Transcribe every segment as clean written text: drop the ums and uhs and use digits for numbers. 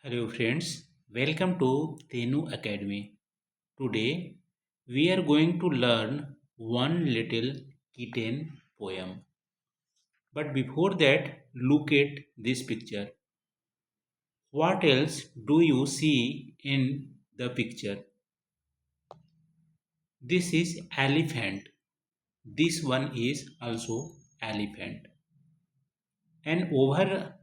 Hello friends, welcome to Tenu Academy. Today we are going to learn One Little Kitten poem. But before that, look at this picture. What else do you see in the picture? This is elephant. This one is also elephant. And over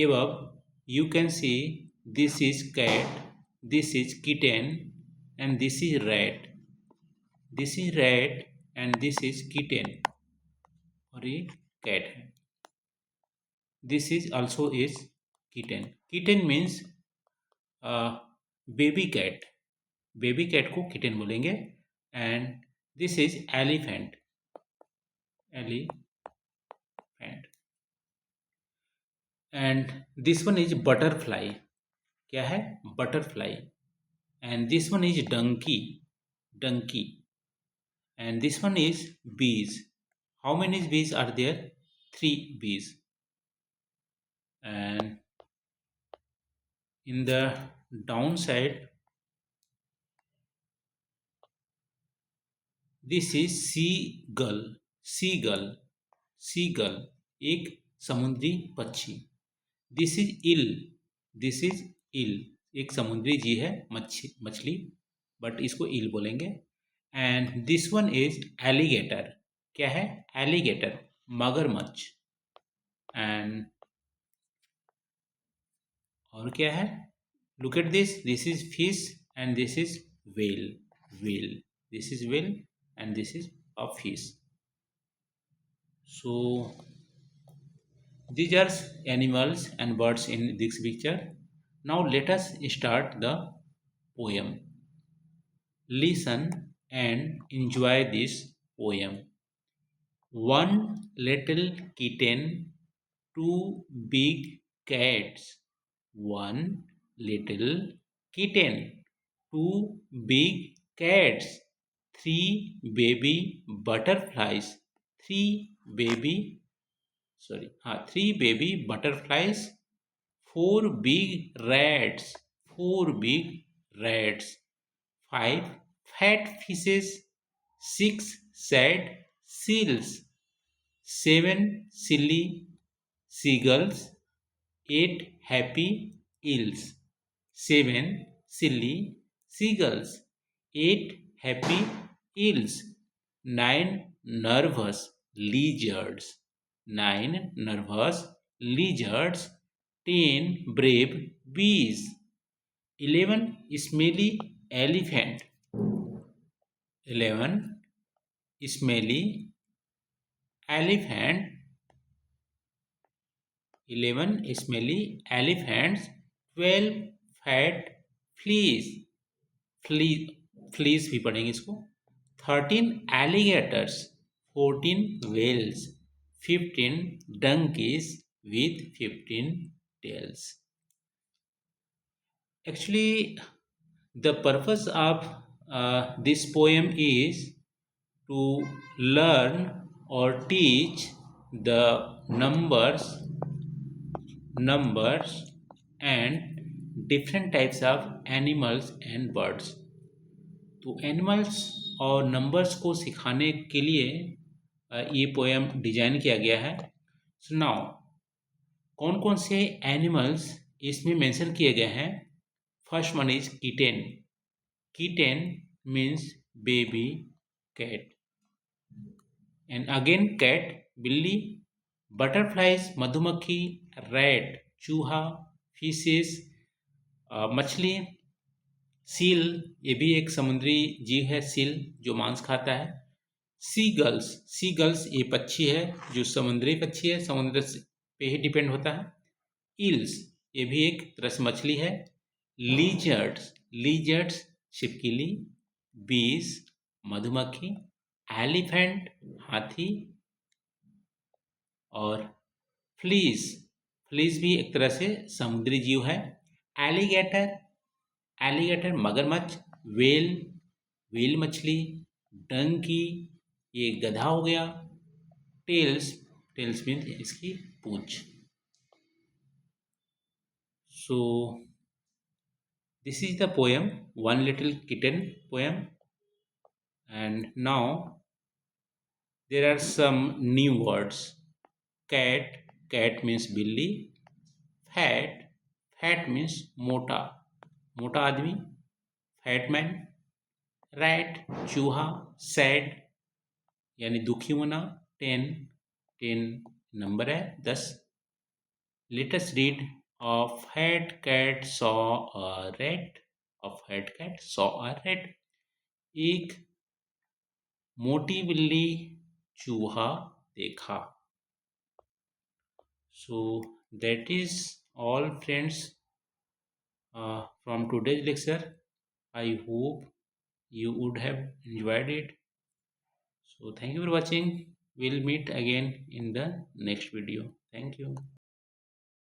above you can see this is cat, this is kitten and this is rat. This is rat and this is kitten or a cat. This is also is kitten. Kitten means baby cat. Baby cat को kitten बोलेंगे. And this is elephant. Elephant. And this one is butterfly. क्या है? Butterfly. And this one is donkey. Donkey. And this one is bees. How many bees are there? 3 bees. And in the downside, this is seagull. Seagull. Seagull. एक समुद्री पक्षी. This is eel. This is eel. एक समुद्री जीव है, मछली, but इसको eel बोलेंगे. And this one is alligator. क्या है? Alligator. मगरमच्छ. And और क्या है? Look at this. This is fish and this is whale. Whale. This is whale and this is a fish. So these are animals and birds in this picture. Now let us start the poem. Listen and enjoy this poem. One little kitten, two big cats. One little kitten, two big cats, three baby butterflies, three baby butterflies, four big rats, five fat fishes, six sad seals, seven silly seagulls, 8 happy eels, 7 silly seagulls, 8 happy eels, 9 nervous lizards, 10 brave bees, 11 smelly elephant, 11 smelly elephant, 11 smelly elephants, 12 fat fleas, fleas भी पढ़ेंगे इसको, 13 alligators, 14 whales, 15 donkeys with 15 tails. Actually, the purpose of this poem is to learn or teach the numbers and different types of animals and birds. तो animals और numbers को सिखाने के लिए ये पोएम डिजाइन किया गया है. सो नाउ कौन कौन से एनिमल्स इसमें मेंशन किए गए हैं? First one is kitten. Kitten means baby cat and again cat बिल्ली, बटरफ्लाइज मधुमक्खी, रैट चूहा, फिशेस मछली, सील ये भी एक समुद्री जीव है, सील जो मांस खाता है. सीगल्स ये पक्षी है जो समुद्री पक्षी है, समुद्र पे ही डिपेंड होता है. ईल्स ये भी एक तरह से मछली है. लीजर्ड्स छिपकली, बीज मधुमक्खी, एलिफेंट हाथी और फ्लीज भी एक तरह से समुद्री जीव है. एलिगेटर मगरमच्छ, वेल मछली, डंकी ये गधा हो गया, टेल्स मीन्स इसकी पूंछ. So this is the poem, One Little Kitten poem. And now there are some new words. Cat, cat means billy. Fat, fat means mota, mota आदमी, fat man. Rat, चूहा. Sad यानी दुखी होना. 10, 10 number है 10. Let us read. A fat cat saw a rat. A fat cat saw a rat. एक मोटी बिल्ली चूहा देखा. So that is all, friends, from today's lecture. I hope you would have enjoyed it. So thank you for watching. We'll meet again in the next video. Thank you.